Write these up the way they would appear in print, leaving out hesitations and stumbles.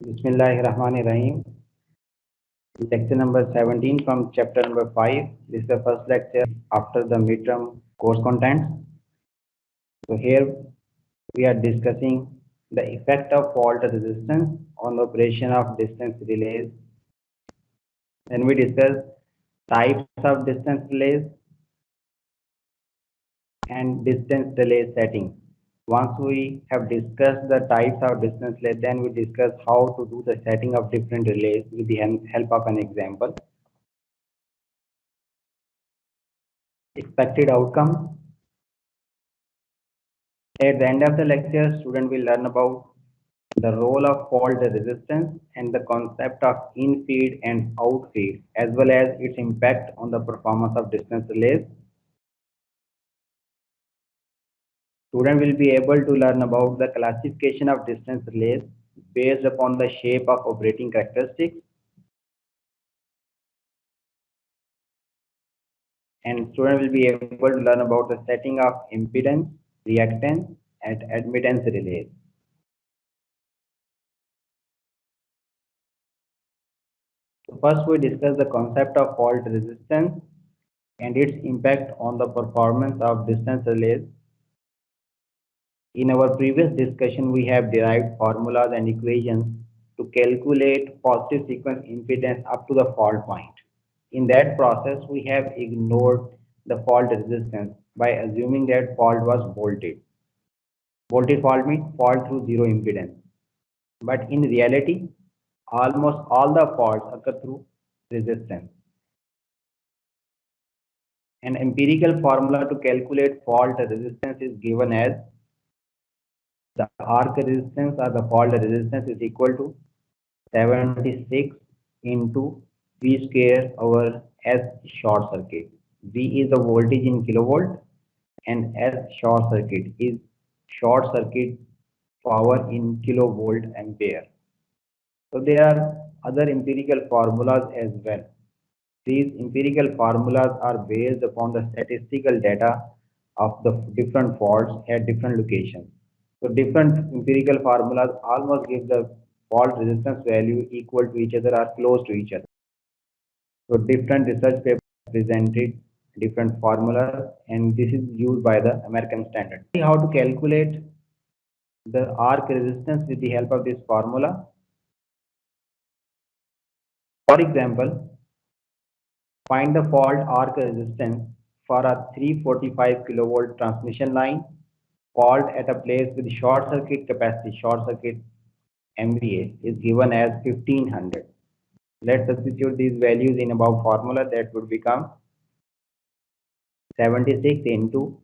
Bismillahirrahmanirrahim. Lecture number 17 from chapter number 5. This is the first lecture after the midterm course contents. So here we are discussing the effect of fault resistance on the operation of distance relays. Then we discuss types of distance relays and distance relay settings. Once we have discussed the types of distance relay, then we discuss how to do the setting of different relays with the help of an example. Expected outcome. At the end of the lecture, student will learn about the role of fault resistance and the concept of in-feed and out-feed, as well as its impact on the performance of distance relays. Student will be able to learn about the classification of distance relays based upon the shape of operating characteristics. And student will be able to learn about the setting of impedance, reactance, and admittance relays. So first we discuss the concept of fault resistance and its impact on the performance of distance relays. In our previous discussion, we have derived formulas and equations to calculate positive sequence impedance up to the fault point. In that process, we have ignored the fault resistance by assuming that fault was bolted. Bolted fault means fault through zero impedance. But in reality, almost all the faults occur through resistance. An empirical formula to calculate fault resistance is given as the arc resistance or the fault resistance is equal to 76 into V square over S short circuit. V is the voltage in kilovolt and S short circuit is short circuit power in kilovolt ampere. So there are other empirical formulas as well. These empirical formulas are based upon the statistical data of the different faults at different locations. So different empirical formulas almost give the fault resistance value equal to each other or close to each other. So different research papers presented different formulas and this is used by the American standard. How to calculate the arc resistance with the help of this formula. For example, find the fault arc resistance for a 345 kilovolt transmission line fault at a place with short circuit capacity, short circuit MVA is given as 1500. Let's substitute these values in above formula. That would become 76 into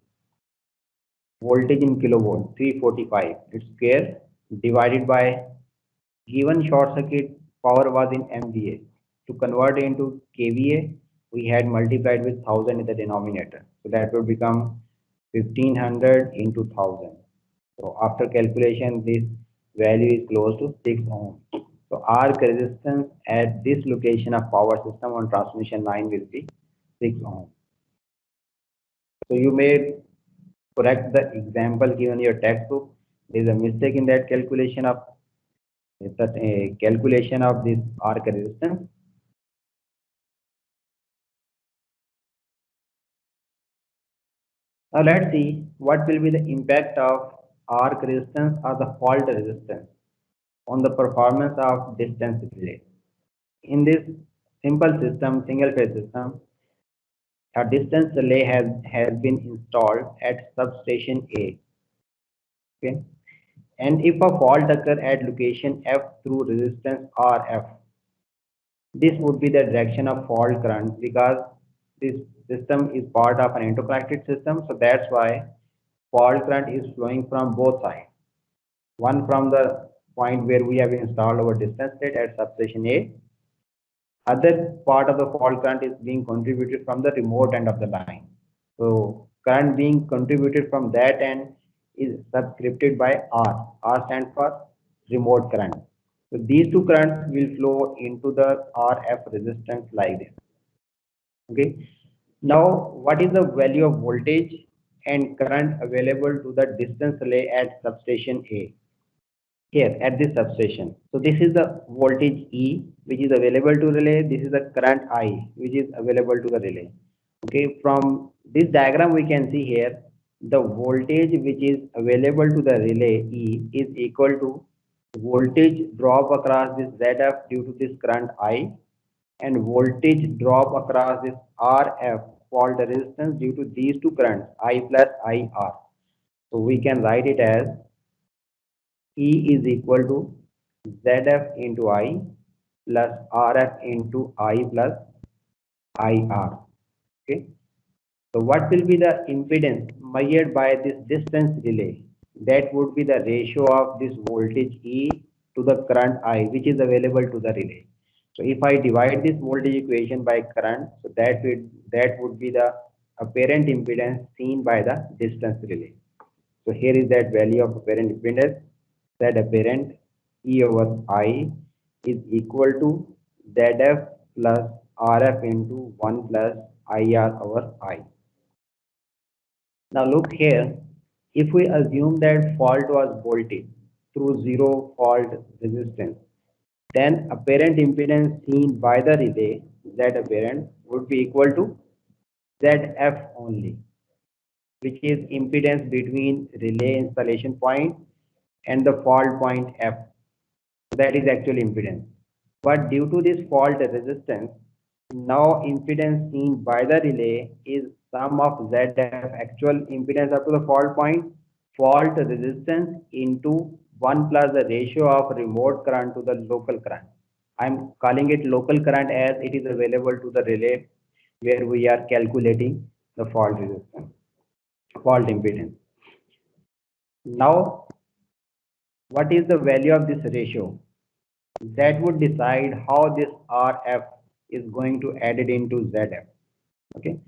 voltage in kilovolt 345 its square divided by given short circuit power was in MVA. To convert it into kVA, we had multiplied with 1000 in the denominator. So that would become 1500 into 1000. So after calculation, this value is close to 6 ohm. So arc resistance at this location of power system on transmission line will be 6 ohm. So you may correct the example given your textbook. There is a mistake in that calculation of this arc resistance. Now let's see what will be the impact of arc resistance or the fault resistance on the performance of distance relay. In this simple system, single phase system, a distance relay has been installed at substation A. Okay, and if a fault occur at location F through resistance RF, this would be the direction of fault current because this system is part of an interconnected system. So that's why fault current is flowing from both sides. One from the point where we have installed our distance plate at substation A. Other part of the fault current is being contributed from the remote end of the line. So current being contributed from that end is subscripted by R. R stands for remote current. So these two currents will flow into the RF resistance like this. Okay. Now, what is the value of voltage and current available to the distance relay at substation A? here at this substation. So this is the voltage E which is available to relay. This is the current I which is available to the relay. Okay, from this diagram we can see here the voltage which is available to the relay E is equal to voltage drop across this ZF due to this current I and voltage drop across this RF fault resistance due to these two currents I plus IR. So we can write it as E is equal to ZF into I plus RF into I plus IR. Okay. So what will be the impedance measured by this distance relay? That would be the ratio of this voltage E to the current I which is available to the relay. So if I divide this voltage equation by current, so that would be the apparent impedance seen by the distance relay. So here is that value of apparent impedance. That apparent E over I is equal to ZF plus RF into 1 plus IR over I. Now look here, if we assume that fault was voltage through zero fault resistance, then apparent impedance seen by the relay, Z apparent, would be equal to ZF only, which is impedance between relay installation point and the fault point F. That is actual impedance. But due to this fault resistance, now impedance seen by the relay is sum of ZF actual impedance up to the fault point, fault resistance into 1 plus the ratio of remote current to the local current. I'm calling it local current as it is available to the relay where we are calculating the fault resistance, fault impedance. Now, what is the value of this ratio? That would decide how this RF is going to add it into ZF. Okay.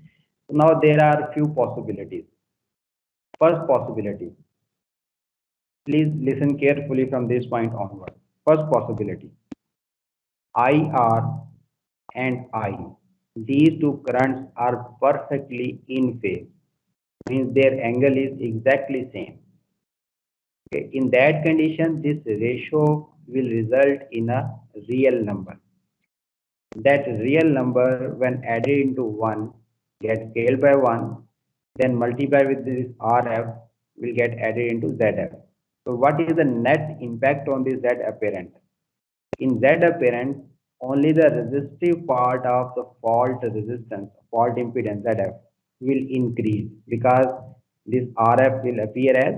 Now there are few possibilities. First possibility. Please listen carefully from this point onward. First possibility. IR and I. These two currents are perfectly in phase. Means their angle is exactly same. Okay. In that condition, this ratio will result in a real number. That real number when added into 1 gets scaled by 1, then multiply with this RF will get added into ZF. So what is the net impact on this Z apparent? In Z apparent, only the resistive part of the fault resistance, fault impedance ZF will increase because this RF will appear as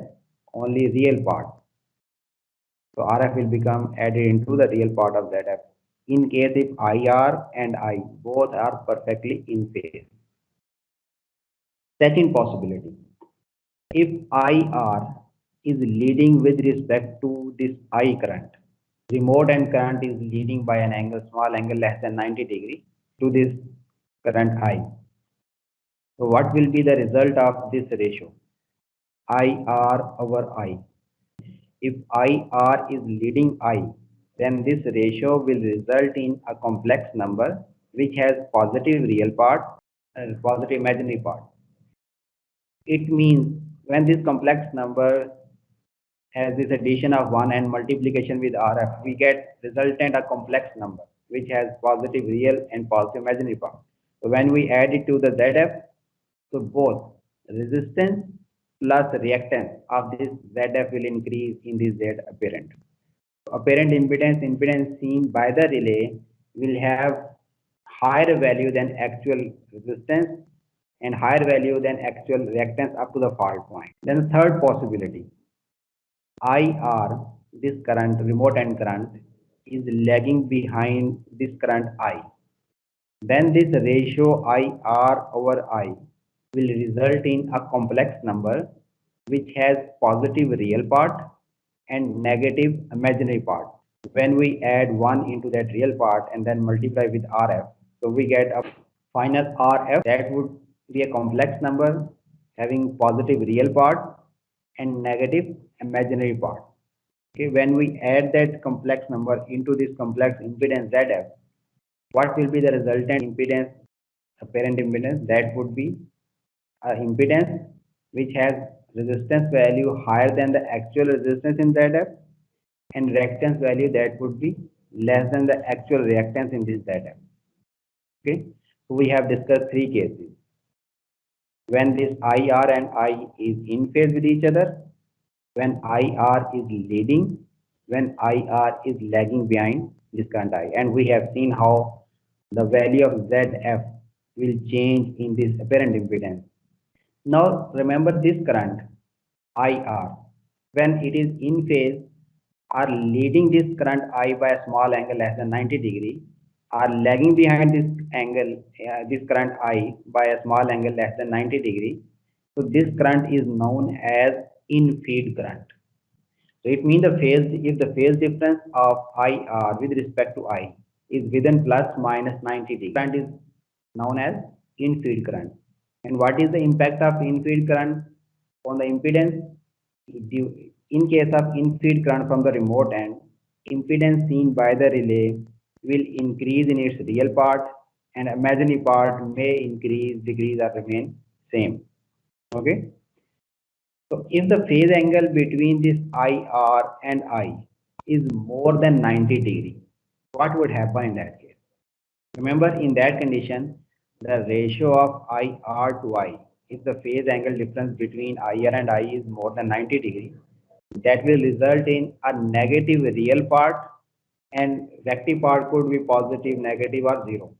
only real part. So RF will become added into the real part of ZF. In case if IR and I both are perfectly in phase. Second possibility, if IR is leading with respect to this I current, remote and current is leading by an angle, small angle less than 90 degree to this current I. So what will be the result of this ratio? IR over I. If IR is leading I, then this ratio will result in a complex number which has positive real part and positive imaginary part. It means when this complex number has this addition of 1 and multiplication with RF, we get resultant a complex number which has positive real and positive imaginary part. So when we add it to the ZF, so both resistance plus reactance of this ZF will increase in this Z apparent. Apparent impedance seen by the relay will have higher value than actual resistance and higher value than actual reactance up to the fault point. Then the third possibility, IR, this current, remote end current, is lagging behind this current I. Then this ratio IR over I will result in a complex number which has positive real part and negative imaginary part. When we add 1 into that real part and then multiply with RF, so we get a final RF that would be a complex number having positive real part and negative imaginary part. Okay, when we add that complex number into this complex impedance ZF, what will be the resultant impedance, apparent impedance? That would be impedance which has resistance value higher than the actual resistance in ZF and reactance value that would be less than the actual reactance in this data. Okay, so we have discussed three cases. When this IR and I is in phase with each other, when IR is leading, when IR is lagging behind this current I. And we have seen how the value of ZF will change in this apparent impedance. Now remember this current IR, when it is in phase, are leading this current I by a small angle less than 90 degree, are lagging behind this angle, this current I by a small angle less than 90 degree. So this current is known as in feed current. So it means the phase, if the phase difference of IR with respect to I is within plus minus 90 degree, current is known as in field current. And what is the impact of in field current on the impedance? In case of in field current from the remote end, impedance seen by the relay will increase in its real part and imaginary part may increase, decrease or remain same. Okay. So if the phase angle between this IR and I is more than 90 degree, what would happen in that case? Remember, in that condition, the ratio of IR to I, if the phase angle difference between IR and I is more than 90 degree, that will result in a negative real part and reactive part could be positive, negative or zero,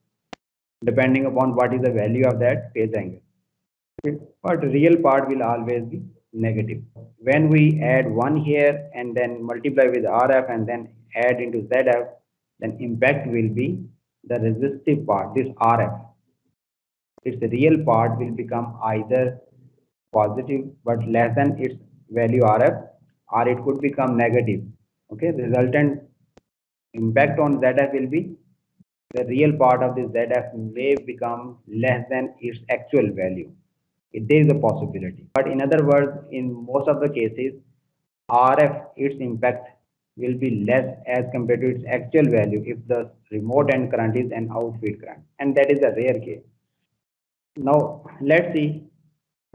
depending upon what is the value of that phase angle. But real part will always be negative. When we add 1 here and then multiply with RF and then add into ZF, then impact will be the resistive part, this RF. Its real part will become either positive but less than its value RF, or it could become negative. Okay, the resultant impact on ZF will be the real part of this ZF may become less than its actual value. There is a possibility. But in other words, in most of the cases, RF, its impact will be less as compared to its actual value if the remote end current is an outfeed current. And that is a rare case. Now, let's see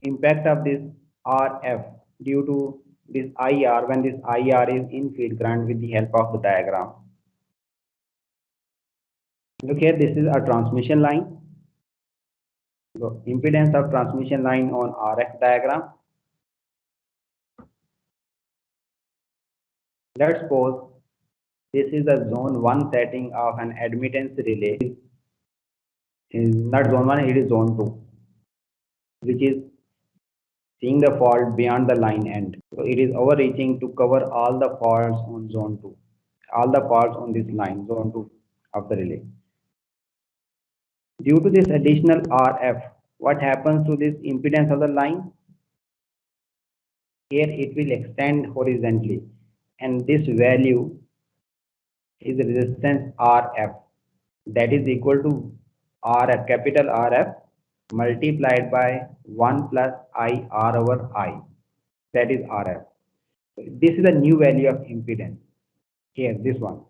impact of this RF due to this IR when this IR is in feed current with the help of the diagram. Look here, this is a transmission line. So impedance of transmission line on RF diagram. Let's suppose this is the zone 1 setting of an admittance relay. It is not zone 1, it is zone 2, which is seeing the fault beyond the line end. So it is overreaching to cover all the faults on zone 2, all the faults on this line, zone 2 of the relay. Due to this additional RF, what happens to this impedance of the line? Here it will extend horizontally, and this value is resistance RF, that is equal to RF, capital RF multiplied by 1 plus IR over I, that is RF. This is the new value of impedance. Here, this one.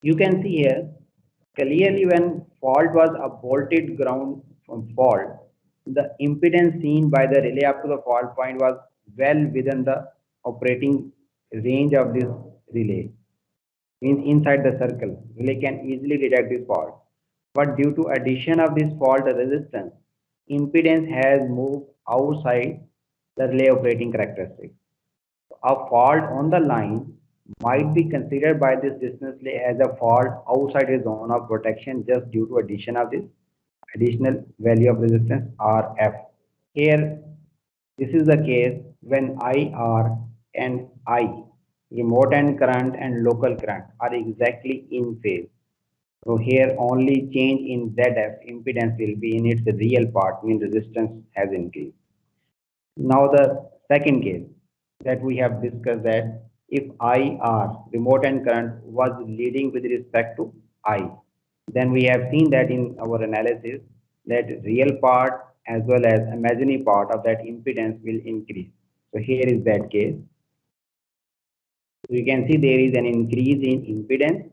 You can see here clearly when fault was a bolted ground from fault, the impedance seen by the relay up to the fault point was well within the operating range of this relay. Means inside the circle, relay can easily detect this fault. But due to addition of this fault resistance, impedance has moved outside the relay operating characteristics. A fault on the line might be considered by this distance relay as a fault outside a zone of protection just due to addition of this additional value of resistance RF. Here, this is the case when IR and I, remote end current and local current, are exactly in phase. So here only change in ZF impedance will be in its real part, means resistance has increased. Now the second case that we have discussed, that if IR, remote end current, was leading with respect to I, then we have seen that in our analysis that real part as well as imaginary part of that impedance will increase. So here is that case. So you can see there is an increase in impedance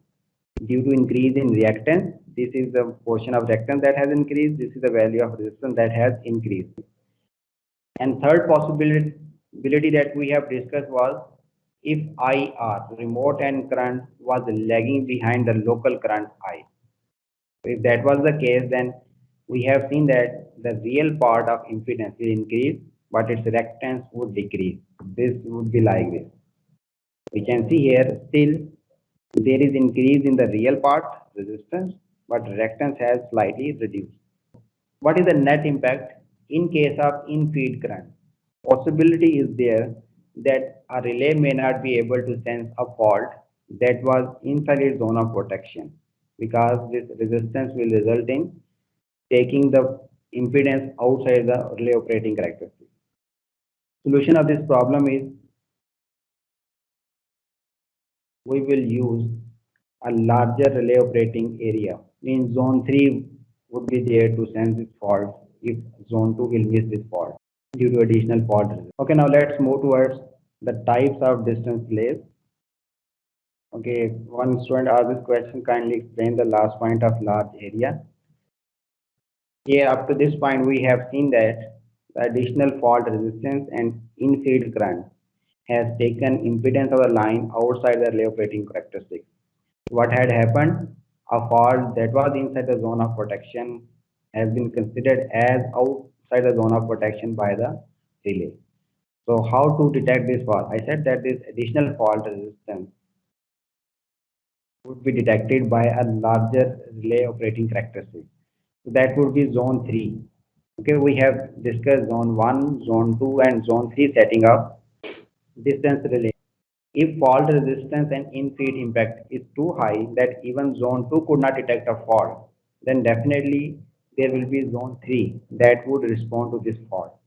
due to increase in reactance. This is the portion of reactance that has increased. This is the value of resistance that has increased. And third possibility that we have discussed was if IR, remote and current, was lagging behind the local current I. If that was the case, then we have seen that the real part of impedance will increase, but its reactance would decrease. This would be like this. We can see here still there is increase in the real part resistance, but reactance has slightly reduced. What is the net impact in case of in-feed current? Possibility is there that a relay may not be able to sense a fault that was inside its zone of protection because this resistance will result in taking the impedance outside the relay operating characteristic. Solution of this problem is we will use a larger relay operating area. Means zone 3 would be there to sense this fault if zone 2 will miss this fault due to additional fault resistance. Okay, now let's move towards the types of distance relays. Okay, one student asked this question, kindly explain the last point of large area. Here up to this point we have seen that the additional fault resistance and in-field current has taken impedance of the line outside the relay operating characteristics. What had happened? A fault that was inside the zone of protection has been considered as outside the zone of protection by the relay. So how to detect this fault? I said that this additional fault resistance would be detected by a larger relay operating characteristic. So that would be zone 3. Okay, we have discussed zone 1, zone 2 and zone 3 setting up distance relay. If fault resistance and in-feed impact is too high that even zone 2 could not detect a fault, then definitely there will be zone 3 that would respond to this fault.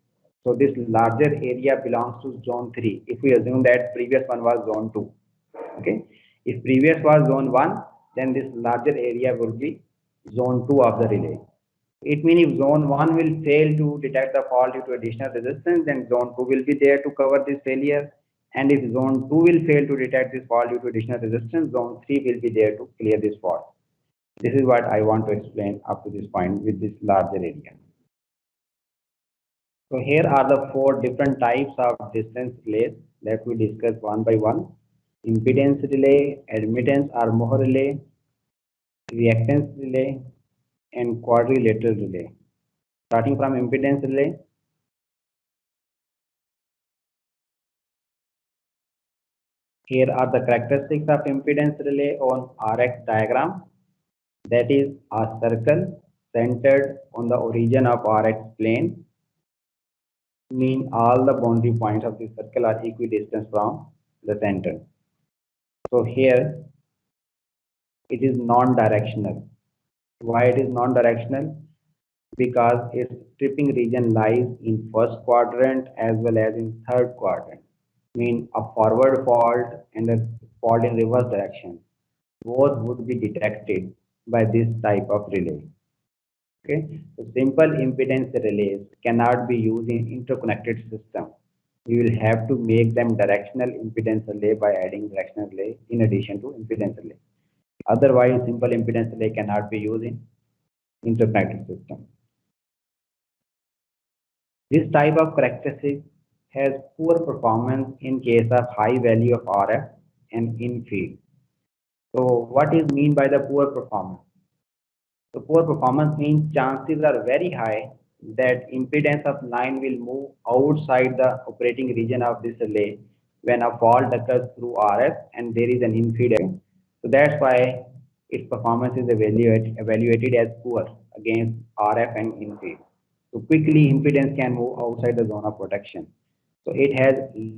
So this larger area belongs to zone 3 if we assume that previous one was zone 2. Okay, if previous was zone 1, then this larger area will be zone 2 of the relay. It means if zone 1 will fail to detect the fault due to additional resistance, then zone 2 will be there to cover this failure. And if zone 2 will fail to detect this fault due to additional resistance, zone 3 will be there to clear this fault. This is what I want to explain up to this point with this larger area. So here are the 4 different types of distance relays that we discuss one by one. Impedance relay, admittance or Moore relay, reactance relay, and quadrilateral relay. Starting from impedance relay, here are the characteristics of impedance relay on RX diagram. That is a circle centered on the origin of RX plane. Mean all the boundary points of the circle are equidistant from the center. So here it is non-directional. Why it is non-directional? Because its tripping region lies in first quadrant as well as in third quadrant. Mean a forward fault and a fault in reverse direction. Both would be detected by this type of relay. Okay, so simple impedance relays cannot be used in interconnected system. We will have to make them directional impedance relay by adding directional relay in addition to impedance relay. Otherwise, simple impedance relay cannot be used in interconnected system. This type of characteristic has poor performance in case of high value of RF and in field. So what is mean by the poor performance? So poor performance means chances are very high that impedance of line will move outside the operating region of this relay when a fault occurs through RF and there is an impedance. So that's why its performance is evaluated as poor against RF and in field. So quickly impedance can move outside the zone of protection. So it has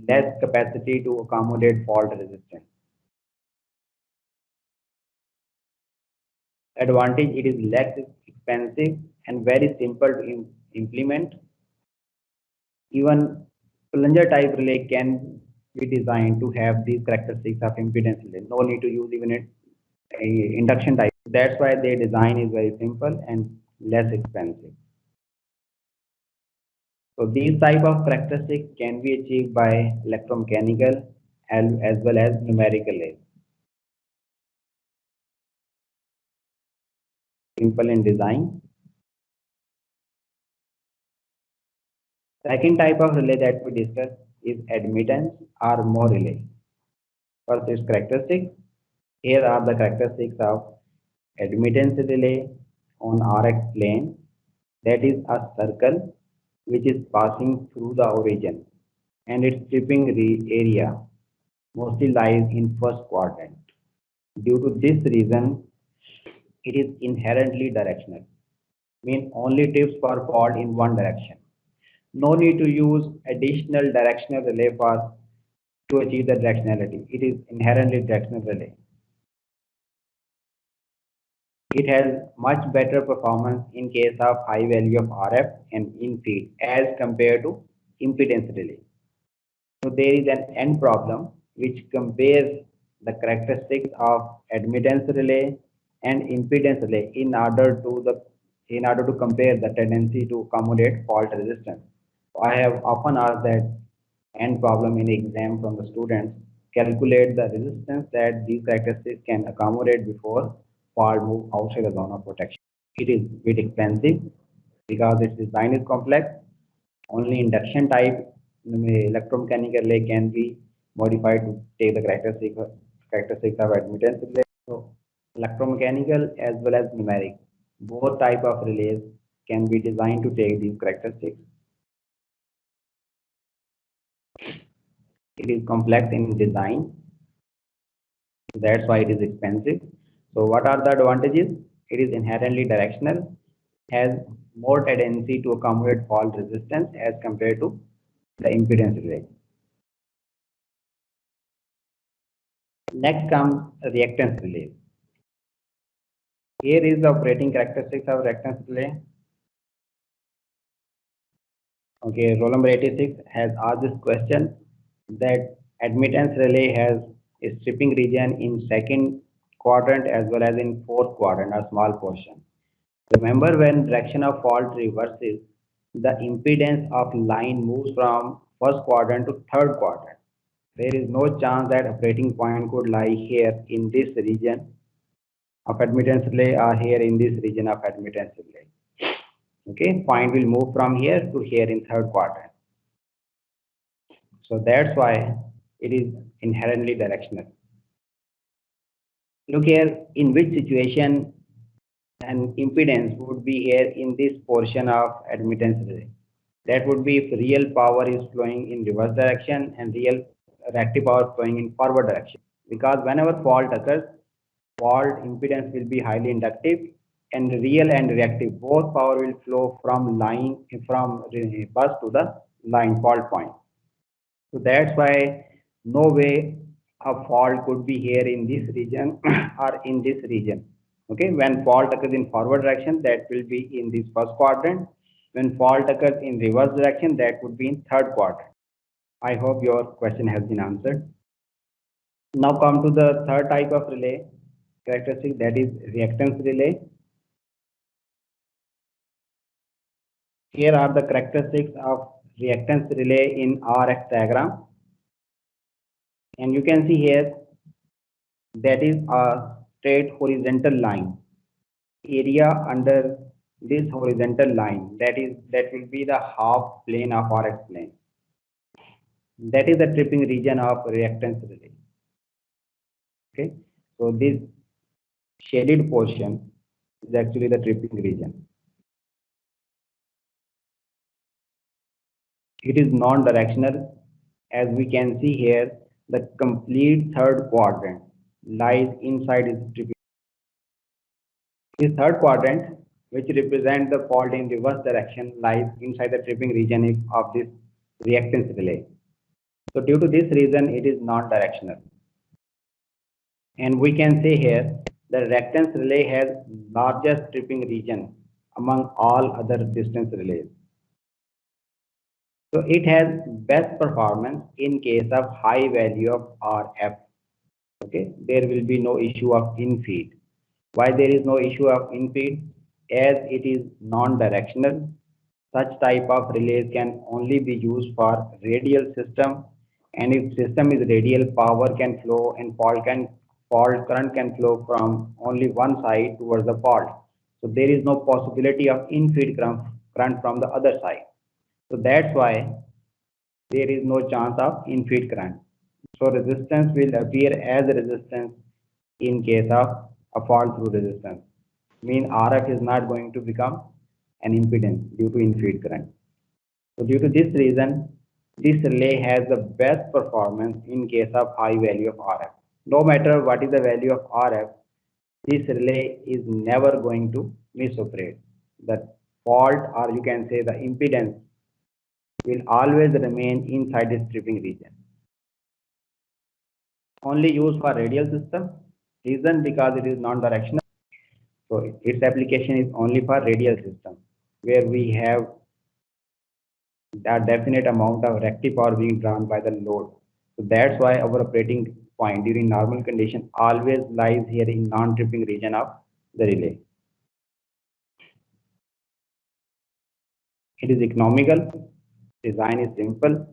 less capacity to accommodate fault resistance. Advantage, it is less expensive and very simple to implement. Even plunger type relay can be designed to have these characteristics of impedance relay. No need to use even a induction type. That's why their design is very simple and less expensive. So these type of characteristics can be achieved by electromechanical as well as numerical aids. Simple in design. Second type of relay that we discuss is admittance or Moore relay. First, its characteristics. Here are the characteristics of admittance relay on RX plane. That is a circle which is passing through the origin, and its tripping area mostly lies in first quadrant. Due to this reason, it is inherently directional, mean only tips per fault in one direction. No need to use additional directional relay path to achieve the directionality. It is inherently directional relay. It has much better performance in case of high value of RF and in feed as compared to impedance relay. So there is an end problem which compares the characteristics of admittance relay and impedance relay in order to compare the tendency to accommodate fault resistance. I have often asked that end problem in exam from the students. Calculate the resistance that these characteristics can accommodate before fault move outside the zone of protection. It is a bit expensive because its design is complex. Only induction type electromechanical relay can be modified to take the characteristics of admittance relay. So electromechanical as well as numeric, both type of relays can be designed to take these characteristics. It is complex in design, that's why it is expensive. So what are the advantages? It is inherently directional, has more tendency to accommodate fault resistance as compared to the impedance relay. Next comes reactance relay. Here is the operating characteristics of reactance relay. Okay, roll number 86 has asked this question that admittance relay has a stripping region in second quadrant as well as in fourth quadrant, a small portion. Remember, when direction of fault reverses, the impedance of line moves from first quadrant to third quadrant. There is no chance that operating point could lie here in this region of admittance relay or here in this region of admittance relay. Okay, point will move from here to here in third quadrant. So that's why it is inherently directional. Look here, in which situation an impedance would be here in this portion of admittance relay. That would be if real power is flowing in reverse direction and real reactive power flowing in forward direction. Because whenever fault occurs, fault impedance will be highly inductive, and real and reactive both power will flow from bus to the line fault point. So that's why no way a fault could be here in this region or in this region. Okay, when fault occurs in forward direction, that will be in this first quadrant. When fault occurs in reverse direction, that would be in third quadrant. I hope your question has been answered. Now come to the third type of relay characteristic, that is reactance relay. Here are the characteristics of reactance relay in RX diagram. And you can see here that is a straight horizontal line. Area under this horizontal line, that will be the half plane of RX plane. That is the tripping region of reactance relay. Okay, so this shaded portion is actually the tripping region. It is non-directional. As we can see here, the complete third quadrant lies inside its tripping. This third quadrant, which represents the fault in reverse direction, lies inside the tripping region of this reactance relay. So due to this reason, it is non-directional. And we can say here, the reactance relay has largest tripping region among all other distance relays. So it has best performance in case of high value of RF. Okay, there will be no issue of in-feed. Why there is no issue of in-feed? As it is non-directional, such type of relays can only be used for radial system, and if system is radial, power can flow and fault current can flow from only one side towards the fault. So there is no possibility of in-feed current from the other side. So that's why there is no chance of in-feed current. So resistance will appear as resistance in case of a fault through resistance. Mean RF is not going to become an impedance due to in-feed current. So due to this reason, this relay has the best performance in case of high value of RF. No matter what is the value of RF, this relay is never going to misoperate. The fault, or you can say the impedance, will always remain inside its tripping region. Only used for radial system. Reason because it is non-directional. So its application is only for radial system, where we have that definite amount of reactive power being drawn by the load. So that's why our operating point during normal condition always lies here in non-tripping region of the relay. It is economical, design is simple,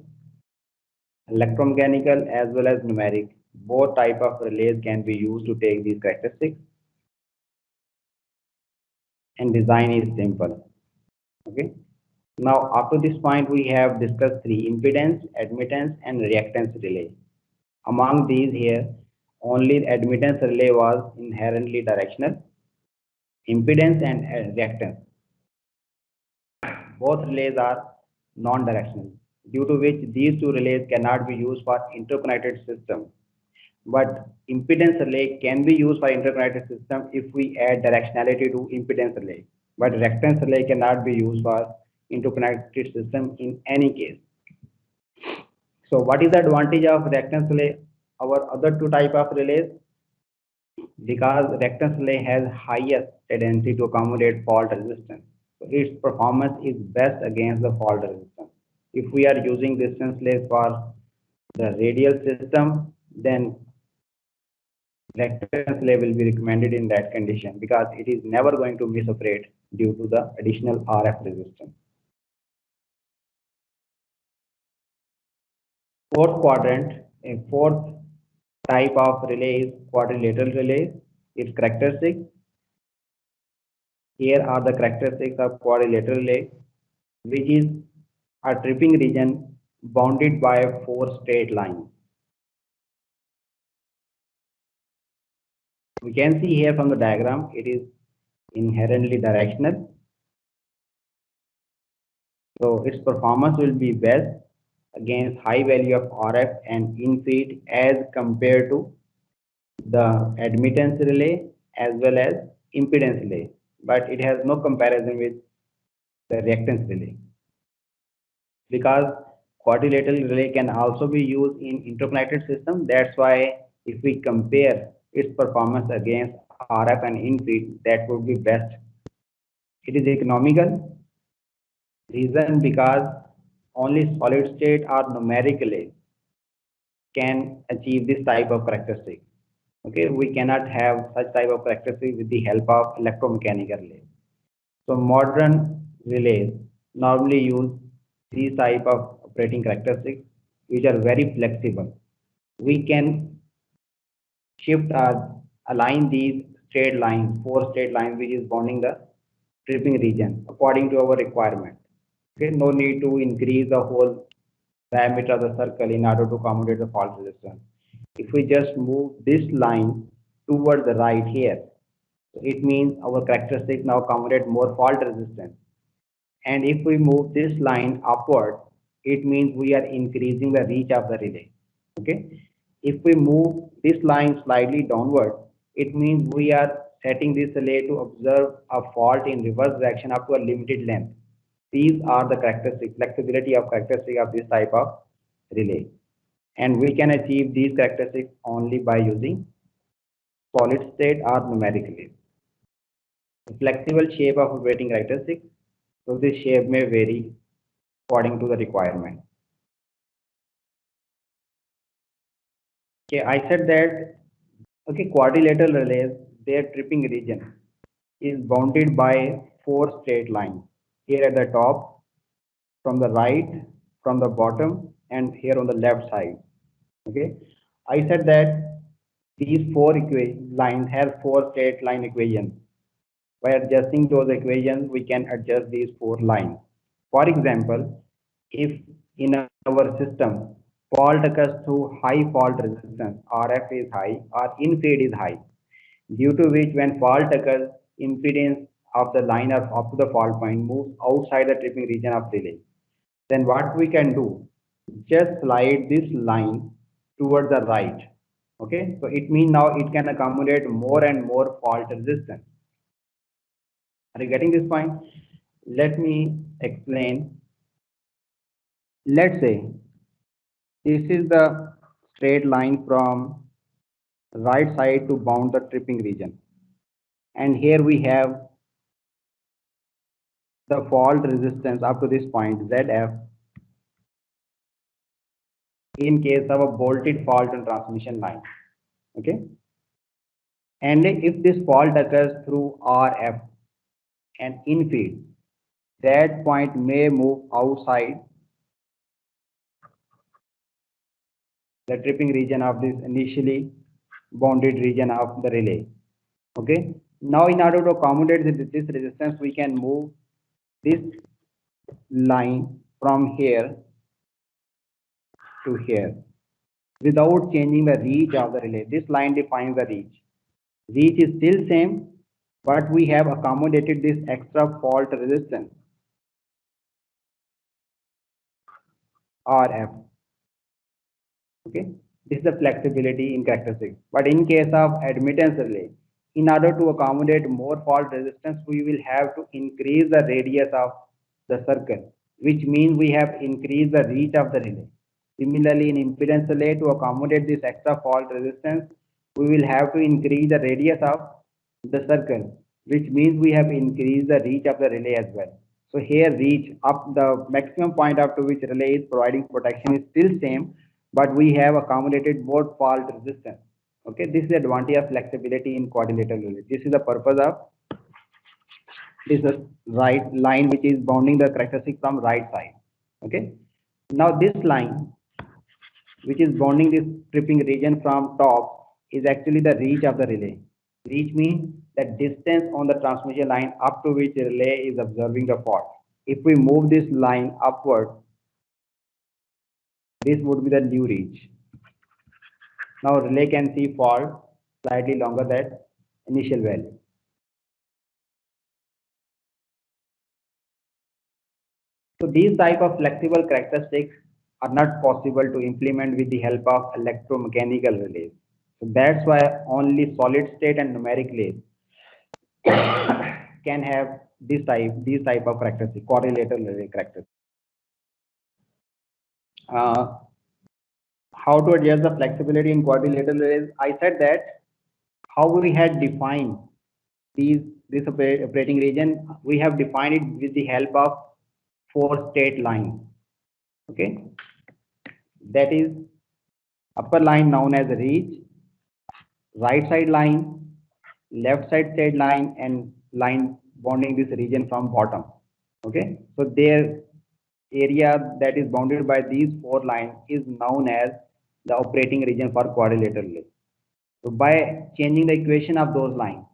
electromechanical as well as numeric. Both type of relays can be used to take these characteristics, and design is simple. Okay. Now, up to this point, we have discussed three: impedance, admittance, and reactance relay. Among these here, only admittance relay was inherently directional. Impedance and reactance, both relays are non-directional, due to which these two relays cannot be used for interconnected system. But impedance relay can be used for interconnected system if we add directionality to impedance relay. But reactance relay cannot be used for interconnected system in any case. So what is the advantage of reactance relay over other two type of relays? Because reactance relay has highest tendency to accommodate fault resistance. So its performance is best against the fault resistance. If we are using resistance relay for the radial system, then reactance relay will be recommended in that condition because it is never going to misoperate due to the additional RF resistance. Fourth quadrant, a fourth type of relay is quadrilateral relay. Its characteristics. Here are the characteristics of quadrilateral relay, which is a tripping region bounded by four straight lines. We can see here from the diagram, it is inherently directional. So its performance will be best against high value of RF and in-feed as compared to the admittance relay as well as impedance relay, but it has no comparison with the reactance relay because quadrilateral relay can also be used in interconnected system. That's why if we compare its performance against RF and in-feed, that would be best. It is economical. Reason because only solid state or numeric relays can achieve this type of characteristic. Okay, we cannot have such type of characteristic with the help of electromechanical relays. So modern relays normally use these type of operating characteristics which are very flexible. We can shift or align these straight lines, four straight lines which is bounding the tripping region according to our requirement. Okay, no need to increase the whole diameter of the circle in order to accommodate the fault resistance. If we just move this line toward the right here, it means our characteristics now accommodate more fault resistance. And if we move this line upward, it means we are increasing the reach of the relay. Okay. If we move this line slightly downward, it means we are setting this relay to observe a fault in reverse direction up to a limited length. These are the characteristics, flexibility of characteristic of this type of relay. And we can achieve these characteristics only by using solid state or numeric relays. The flexible shape of operating characteristics. So this shape may vary according to the requirement. Okay, I said that okay, quadrilateral relays, their tripping region is bounded by four straight lines. Here at the top, from the right, from the bottom, and here on the left side. Okay, I said that these four lines have four straight line equations. By adjusting those equations, we can adjust these four lines. For example, if in our system Fault occurs through high fault resistance, RF is high or in feed is high, due to which when fault occurs, impedance of the line of up to the fault point moves outside the tripping region of relay. Then what we can do, just slide this line towards the right. Okay, so it means now it can accommodate more and more fault resistance. Are you getting this point? Let me explain. Let's say this is the straight line from right side to bound the tripping region. And here we have the fault resistance up to this point, ZF, in case of a bolted fault on transmission line. Okay. And if this fault occurs through RF and in feed, that point may move outside the tripping region of this initially bounded region of the relay. Okay. Now, in order to accommodate this resistance, we can move this line from here to here without changing the reach of the relay. This line defines the reach. Reach is still same, but we have accommodated this extra fault resistance, RF. Okay, this is the flexibility in characteristics. But in case of admittance relay, in order to accommodate more fault resistance, we will have to increase the radius of the circle, which means we have increased the reach of the relay. Similarly, in impedance relay, to accommodate this extra fault resistance, we will have to increase the radius of the circle, which means we have increased the reach of the relay as well. So here reach up the maximum point up to which relay is providing protection is still same, but we have accommodated more fault resistance. Okay, this is the advantage of flexibility in quadrilateral relay. This is the purpose of this right line which is bounding the characteristic from right side. Okay, now this line which is bounding this tripping region from top is actually the reach of the relay. Reach means the distance on the transmission line up to which the relay is observing the fault. If we move this line upward, this would be the new reach. Now relay can see fault slightly longer than initial value. So these type of flexible characteristics are not possible to implement with the help of electromechanical relays. So that's why only solid state and numeric relays can have these type of characteristics, correlated relay characteristics. How to adjust the flexibility in quadrilateral relays? I said that how we had defined this operating region, we have defined it with the help of 4 state lines. Okay, that is upper line known as reach, right side line, left side state line, and line bounding this region from bottom. Okay, so their area that is bounded by these 4 lines is known as the operating region for quadrilateral relay. So by changing the equation of those lines,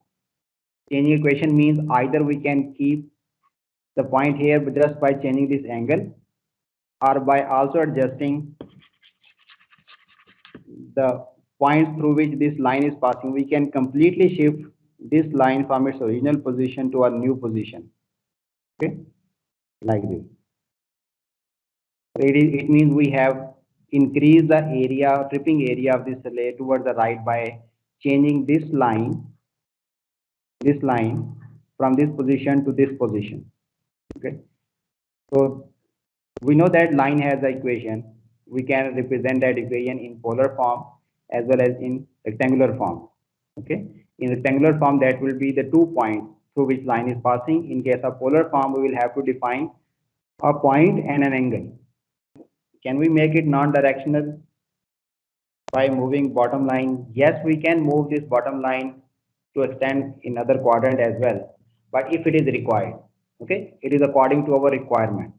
changing equation means either we can keep the point here just by changing this angle, or by also adjusting the points through which this line is passing, we can completely shift this line from its original position to a new position. Okay, like this. It means we have increased the area, tripping area of this relay towards the right by changing this line from this position to this position. Okay, so we know that line has the equation. We can represent that equation in polar form as well as in rectangular form. Okay, in rectangular form, that will be the 2 points through which line is passing. In case of polar form, we will have to define a point and an angle. Can we make it non-directional by moving bottom line? Yes, we can move this bottom line to extend in other quadrant as well, but if it is required. Okay, it is according to our requirement.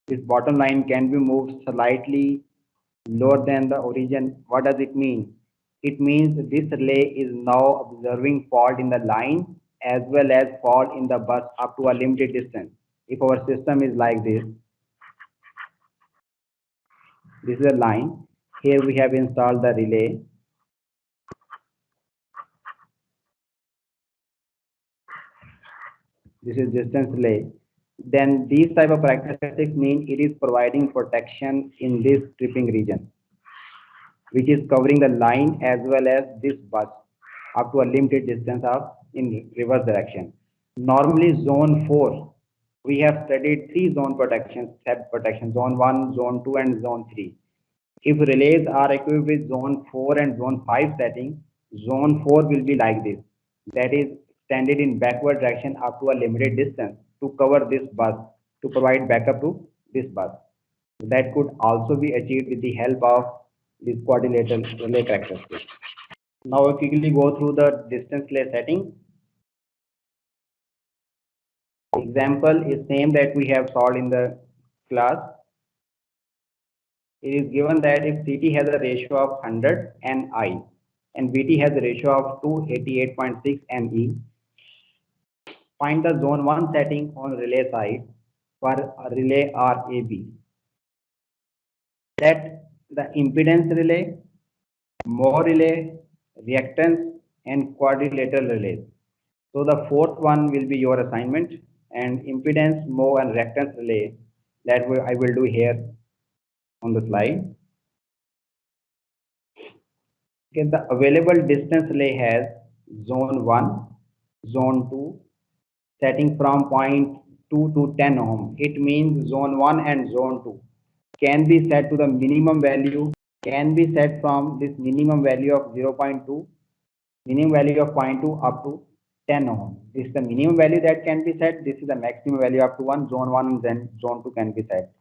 This bottom line can be moved slightly lower than the origin. What does it mean? It means this relay is now observing fault in the line as well as fault in the bus up to a limited distance. If our system is like this is a line, Here we have installed the relay. This is distance relay. Then these type of characteristics mean it is providing protection in this tripping region, which is covering the line as well as this bus up to a limited distance of in reverse direction. Normally zone 4, we have studied three zone protections, step protection, zone 1, zone 2 and zone 3. If relays are equipped with zone 4 and zone 5 setting, zone 4 will be like this. That is extended in backward direction up to a limited distance to cover this bus, to provide backup to this bus. That could also be achieved with the help of this quadrilateral relay characteristic. Now we quickly go through the distance relay setting. Example is same that we have solved in the class. It is given that if CT has a ratio of 100 NI and VT has a ratio of 288.6 NE, find the zone 1 setting on relay side for a relay RAB. Set the impedance relay, Moore relay, reactance, and quadrilateral relays. So the fourth one will be your assignment, and impedance, Moore, and reactance relay that I will do here on the slide. Okay, the available distance relay has zone 1, zone 2, setting from point 2 to 10 ohm. It means zone 1 and zone 2 can be set to the minimum value, can be set from this minimum value of 0.2, minimum value of zero point 0.2 up to 10 ohm. This is the minimum value that can be set. This is the maximum value up to 1, zone 1 and then zone 2 can be set.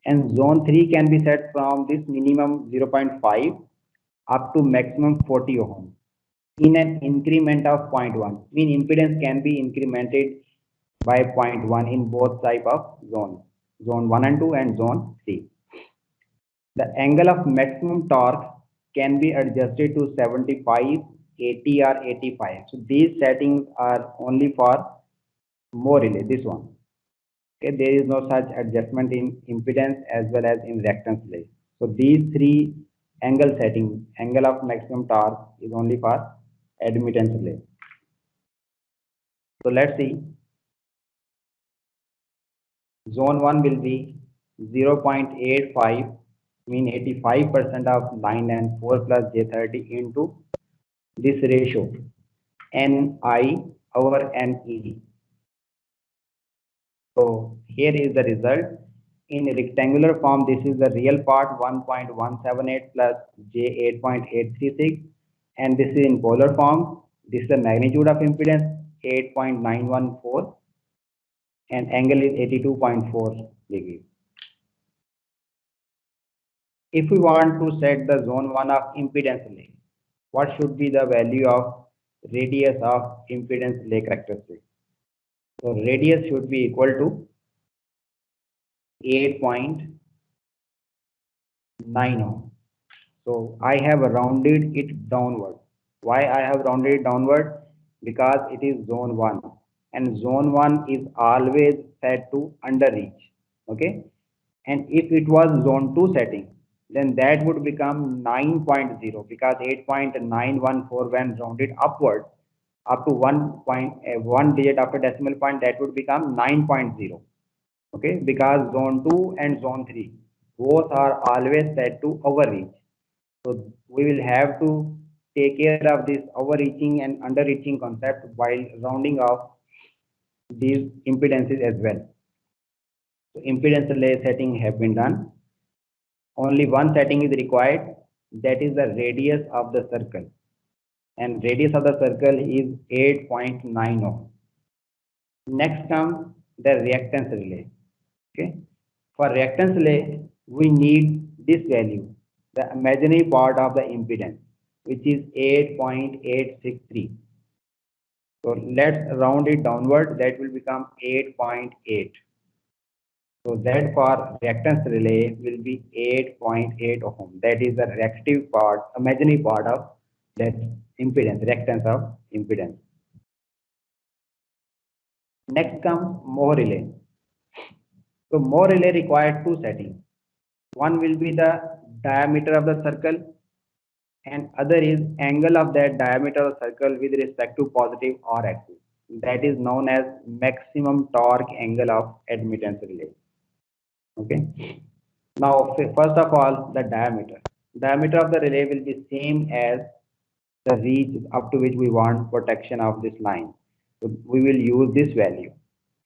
And zone 3 can be set from this minimum 0.5 up to maximum 40 ohm in an increment of 0.1. Mean impedance can be incremented by 0.1 in both type of zones, zone 1 and 2 and zone 3. The angle of maximum torque can be adjusted to 75, 80 or 85. So these settings are only for Moore relay, this one. Okay, there is no such adjustment in impedance as well as in reactance relay. So these three angle setting, angle of maximum torque is only for admittance relay. So let's see. Zone 1 will be 0.85, mean 85% of line length 4 plus J30 into this ratio Ni over Ne. So here is the result. In rectangular form, this is the real part 1.178 plus J8.836, and this is in polar form. This is the magnitude of impedance 8.914 and angle is 82.4 degrees. If we want to set the zone 1 of impedance relay, what should be the value of radius of impedance relay characteristic? So radius should be equal to 8.9 ohm. So I have rounded it downward. Why I have rounded it downward? Because it is zone 1 and zone 1 is always set to under reach. Okay. And if it was zone 2 setting, then that would become 9.0 because 8.914 when rounded upward up to 1 digit after decimal point, that would become 9.0. Okay, because zone 2 and zone 3 both are always set to overreach. So we will have to take care of this overreaching and underreaching concept while rounding off these impedances as well. So impedance relay setting have been done. Only one setting is required, that is the radius of the circle, and radius of the circle is 8.9 ohm. Next comes the reactance relay. Okay, for reactance relay we need this value, the imaginary part of the impedance, which is 8.863. So let's round it downward, that will become 8.8. So that for reactance relay will be 8.8 ohm. That is the reactive part, imaginary part of that impedance, reactance of impedance. Next comes Moore relay. So Moore relay requires two settings. One will be the diameter of the circle and other is angle of that diameter of circle with respect to positive R axis. That is known as maximum torque angle of admittance relay. Okay. Now, first of all, the diameter. Diameter of the relay will be same as the reach up to which we want protection of this line. So we will use this value,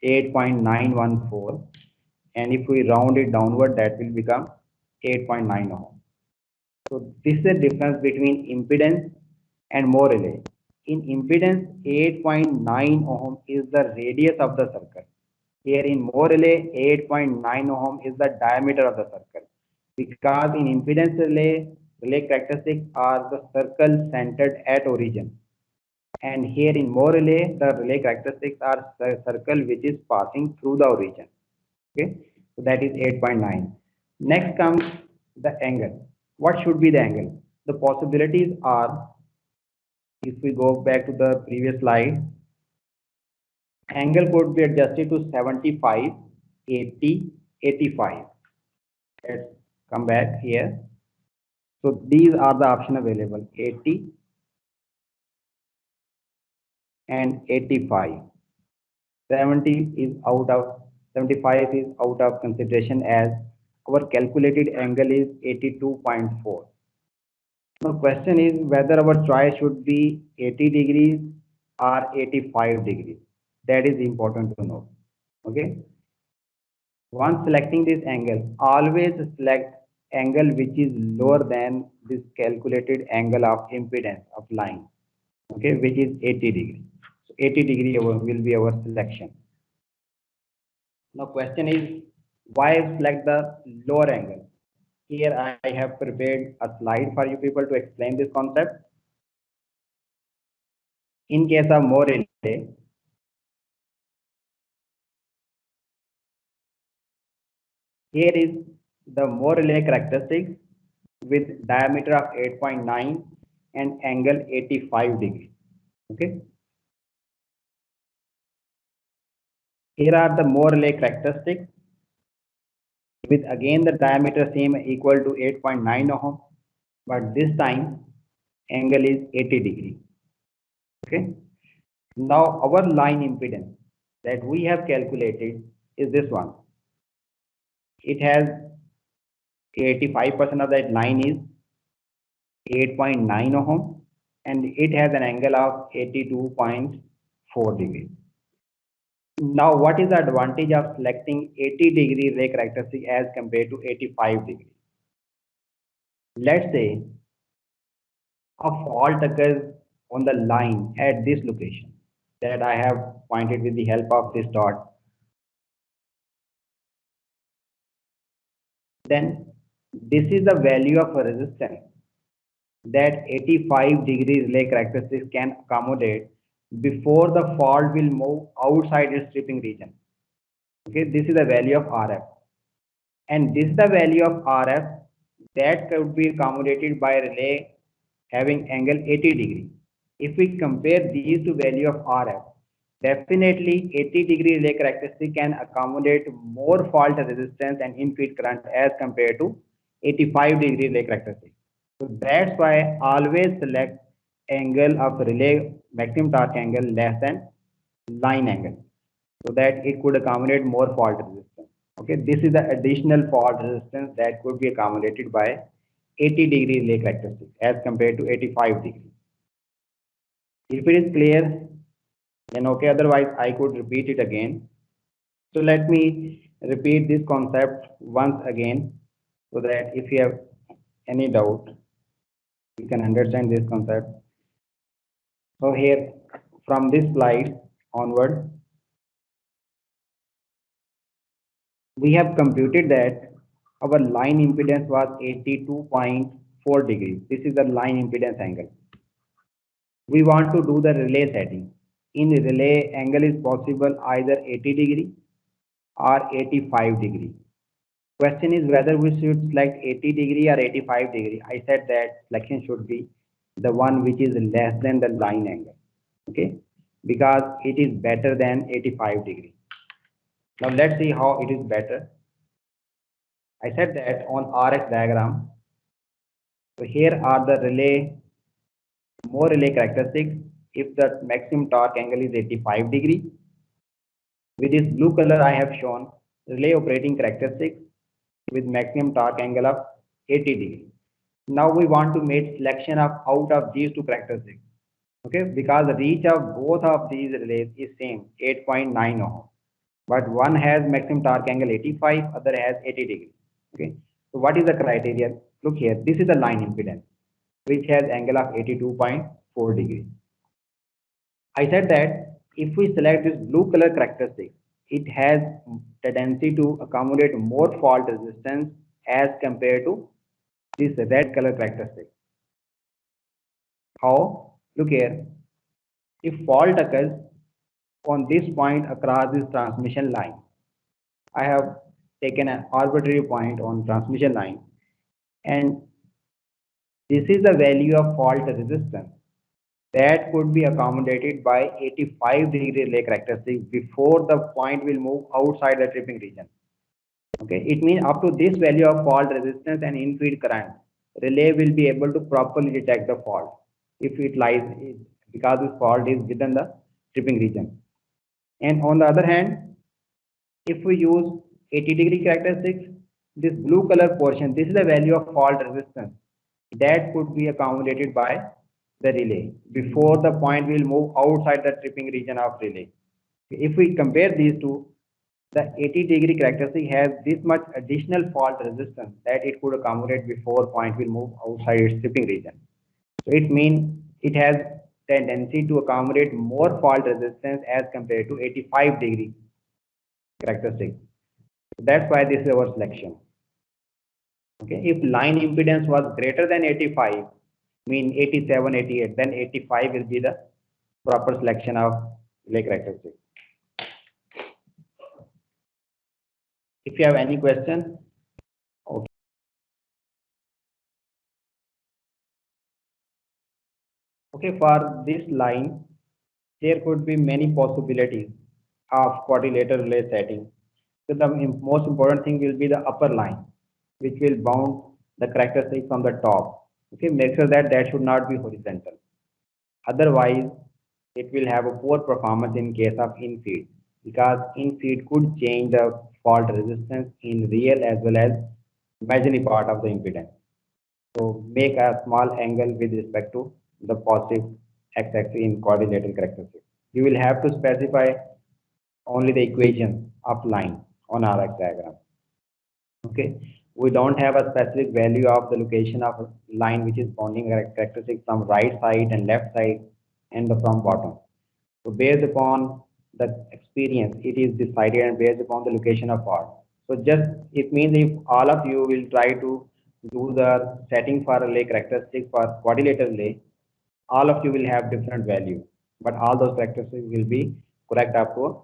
8.914, and if we round it downward, that will become 8.9 ohm. So this is the difference between impedance and more relay. In impedance, 8.9 ohm is the radius of the circle. Here in more relay, 8.9 ohm is the diameter of the circle. Because in impedance relay, relay characteristics are the circle centered at origin. And here in more relay, the relay characteristics are the circle which is passing through the origin. Okay, so that is 8.9. Next comes the angle. What should be the angle? The possibilities are, if we go back to the previous slide, angle could be adjusted to 75, 80, 85. Let's come back here. So these are the options available, 80 and 85. 70 is out of 75 is out of consideration as our calculated angle is 82.4. Now question is whether our choice should be 80 degrees or 85 degrees. That is important to know. Okay. Once selecting this angle, always select angle which is lower than this calculated angle of impedance of line. Okay, which is 80 degrees. So 80 degree will be our selection. Now question is why select the lower angle? Here I have prepared a slide for you people to explain this concept. In case of more relay, here is the more relay characteristics with diameter of 8.9 and angle 85 degrees. Okay. Here are the more relay characteristics with again the diameter same equal to 8.9 ohm, but this time angle is 80 degree. Okay. Now our line impedance that we have calculated is this one. It has 85% of that line is 8.9 ohm and it has an angle of 82.4 degrees. Now, what is the advantage of selecting 80-degree ray characteristic as compared to 85 degree? Let's say a fault occurs on the line at this location that I have pointed with the help of this dot. Then this is the value of a resistance that 85 degree relay characteristics can accommodate before the fault will move outside its tripping region. Okay, this is the value of RF. And this is the value of RF that could be accommodated by relay having angle 80 degree. If we compare these two value of RF, definitely 80 degree relay characteristic can accommodate more fault resistance and in-field current as compared to 85 degree relay characteristic. So that's why always select angle of relay maximum torque angle less than line angle so that it could accommodate more fault resistance. Okay, this is the additional fault resistance that could be accommodated by 80 degree relay characteristic as compared to 85 degree. If it is clear, then okay, otherwise I could repeat it again. So let me repeat this concept once again so that if you have any doubt, you can understand this concept. So here from this slide onward, we have computed that our line impedance was 82.4 degrees. This is the line impedance angle. We want to do the relay setting. In relay, angle is possible either 80 degree or 85 degree. Question is whether we should select 80 degree or 85 degree. I said that selection should be the one which is less than the line angle. Okay, because it is better than 85 degree. Now let's see how it is better. I said that on RX diagram, so here are the more relay characteristics. If the maximum torque angle is 85 degree, with this blue color I have shown relay operating characteristics with maximum torque angle of 80 degree. Now we want to make selection of out of these two characteristics. Okay, because the reach of both of these relays is same 8.9 ohm, but one has maximum torque angle 85, other has 80 degree. Okay, so what is the criteria? Look here, this is the line impedance which has angle of 82.4 degree. I said that if we select this blue color characteristic, it has tendency to accommodate more fault resistance as compared to this red color characteristic. How? Look here. If fault occurs on this point across this transmission line, I have taken an arbitrary point on transmission line, and this is the value of fault resistance that could be accommodated by 85-degree relay characteristic before the point will move outside the tripping region. Okay, it means up to this value of fault resistance and in-feed current, relay will be able to properly detect the fault if it lies because this fault is within the tripping region. And on the other hand, if we use 80-degree characteristics, this blue color portion, this is the value of fault resistance that could be accommodated by the relay before the point will move outside the tripping region of relay. If we compare these two, the 80-degree characteristic has this much additional fault resistance that it could accommodate before point will move outside its tripping region. So it means it has tendency to accommodate more fault resistance as compared to 85-degree characteristic. That's why this is our selection. Okay, if line impedance was greater than 85, mean 87, 88, then 85 will be the proper selection of relay characteristic. If you have any question, okay. Okay, for this line, there could be many possibilities of quadrilateral relay setting. So the most important thing will be the upper line, which will bound the characteristic from the top. Okay, make sure that that should not be horizontal. Otherwise, it will have a poor performance in case of in-feed, because in-feed could change the fault resistance in real as well as imaginary part of the impedance. So make a small angle with respect to the positive x-axis in quadrilateral characteristic. You will have to specify only the equation of line on RX diagram. Okay, we don't have a specific value of the location of a line which is bounding characteristic from right side and left side and from bottom. So based upon the experience, it is decided and based upon the location of part. So just it means if all of you will try to do the setting for a relay characteristic for quadrilateral relay, all of you will have different value, but all those characteristics will be correct up to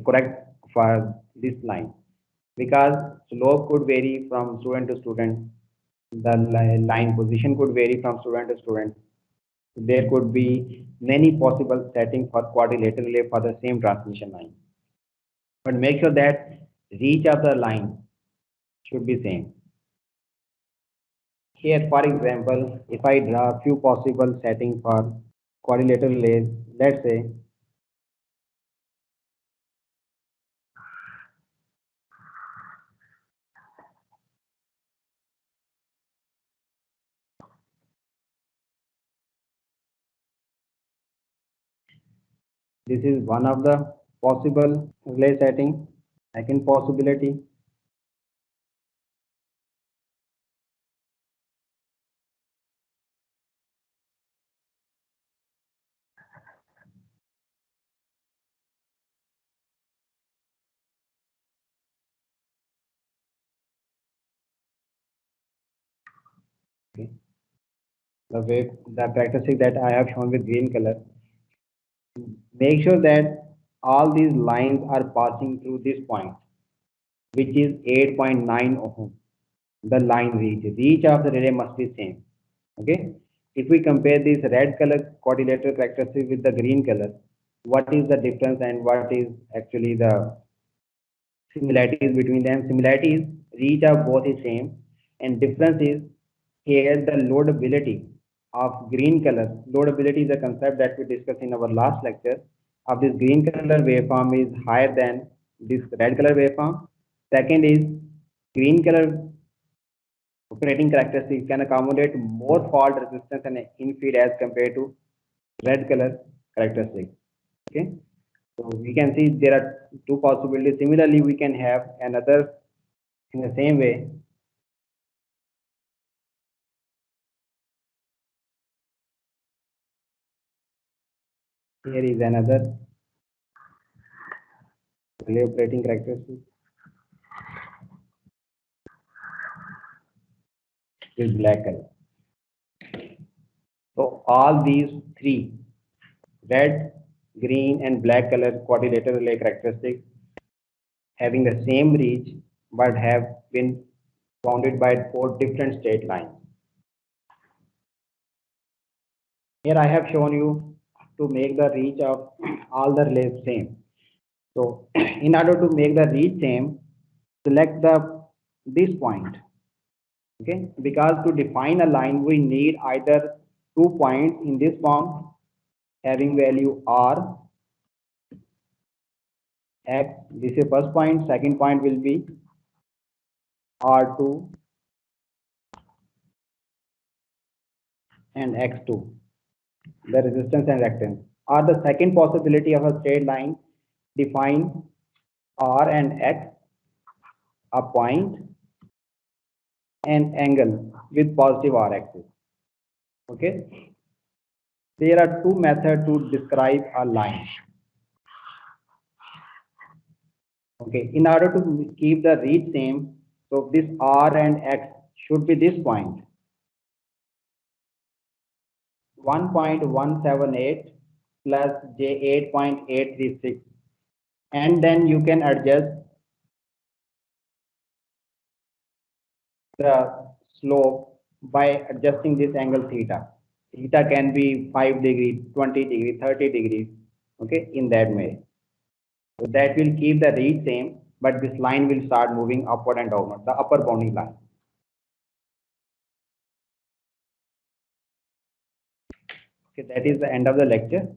correct for this line, because slope could vary from student to student, the line position could vary from student to student. There could be many possible settings for quadrilateral relay for the same transmission line, but make sure that reach of the line should be same. Here, for example, if I draw a few possible settings for quadrilateral relays, let's say this is one of the possible relay setting. Second possibility, okay, the way the characteristic that I have shown with green color, make sure that all these lines are passing through this point, which is 8.9 ohm. The line reach of the relay must be same. Okay, if we compare this red color quadrilateral characteristic with the green color, what is the difference and what is actually the similarities between them. Similarities, reach are both the same, and difference is here the loadability of green color. Loadability is a concept that we discussed in our last lecture. Of this green color waveform is higher than this red color waveform. Second is green color operating characteristic can accommodate more fault resistance and in-feed as compared to red color characteristic. Okay, so we can see there are two possibilities. Similarly, we can have another in the same way. Here is another relay operating characteristic with black color. So all these three, red, green, and black color quadrilateral relay characteristics having the same reach but have been bounded by four different straight lines. Here I have shown you to make the reach of all the relays same. So in order to make the reach same, select this point. Okay, because to define a line we need either 2 points in this form having value r x. This is first point. Second point will be r2 and x2, the resistance and reactance. Or the second possibility of a straight line, define r and x, a point and angle with positive r axis. Okay, there are two methods to describe a line. Okay, in order to keep the reach same, so this r and x should be this point 1.178 plus j8.836, and then you can adjust the slope by adjusting this angle theta. Theta can be 5 degrees, 20 degrees, 30 degrees. Okay, in that way. So that will keep the reach same, but this line will start moving upward and downward, the upper bounding line. Okay, that is the end of the lecture.